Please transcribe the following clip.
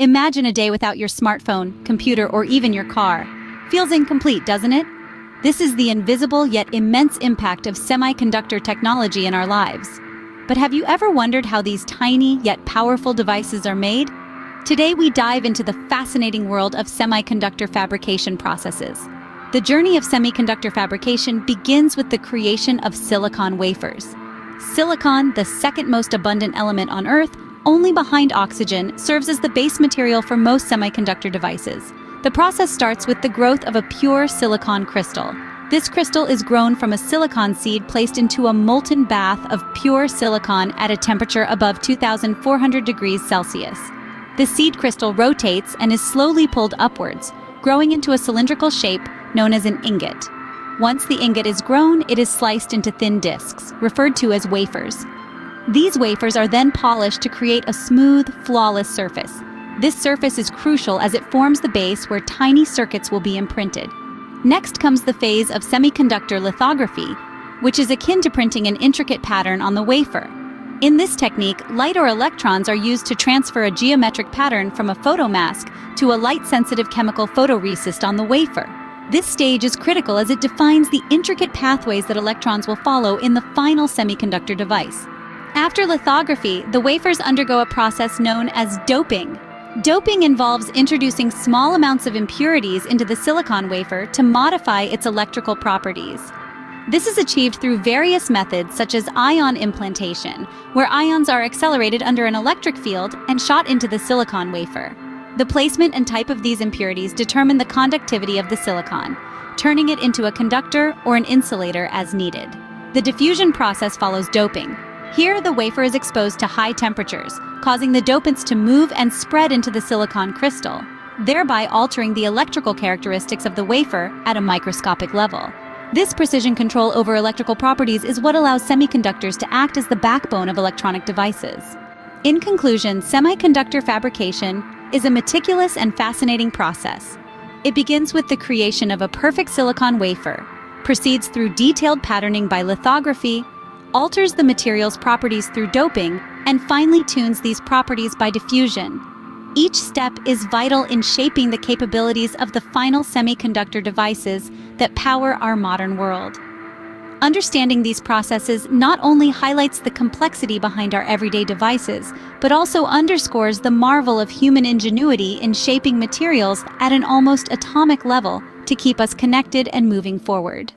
Imagine a day without your smartphone, computer, or even your car. Feels incomplete, doesn't it? This is the invisible yet immense impact of semiconductor technology in our lives. But have you ever wondered how these tiny yet powerful devices are made? Today we dive into the fascinating world of semiconductor fabrication processes. The journey of semiconductor fabrication begins with the creation of silicon wafers. Silicon, the second most abundant element on Earth, only behind oxygen, serves as the base material for most semiconductor devices. The process starts with the growth of a pure silicon crystal. This crystal is grown from a silicon seed placed into a molten bath of pure silicon at a temperature above 2,400 degrees Celsius. The seed crystal rotates and is slowly pulled upwards, growing into a cylindrical shape known as an ingot. Once the ingot is grown, it is sliced into thin discs, referred to as wafers. These wafers are then polished to create a smooth, flawless surface. This surface is crucial as it forms the base where tiny circuits will be imprinted. Next comes the phase of semiconductor lithography, which is akin to printing an intricate pattern on the wafer. In this technique, light or electrons are used to transfer a geometric pattern from a photomask to a light-sensitive chemical photoresist on the wafer. This stage is critical as it defines the intricate pathways that electrons will follow in the final semiconductor device. After lithography, the wafers undergo a process known as doping. Doping involves introducing small amounts of impurities into the silicon wafer to modify its electrical properties. This is achieved through various methods such as ion implantation, where ions are accelerated under an electric field and shot into the silicon wafer. The placement and type of these impurities determine the conductivity of the silicon, turning it into a conductor or an insulator as needed. The diffusion process follows doping. Here, the wafer is exposed to high temperatures, causing the dopants to move and spread into the silicon crystal, thereby altering the electrical characteristics of the wafer at a microscopic level. This precision control over electrical properties is what allows semiconductors to act as the backbone of electronic devices. In conclusion, semiconductor fabrication is a meticulous and fascinating process. It begins with the creation of a perfect silicon wafer, proceeds through detailed patterning by lithography, alters the material's properties through doping, and finally tunes these properties by diffusion. Each step is vital in shaping the capabilities of the final semiconductor devices that power our modern world. Understanding these processes not only highlights the complexity behind our everyday devices, but also underscores the marvel of human ingenuity in shaping materials at an almost atomic level to keep us connected and moving forward.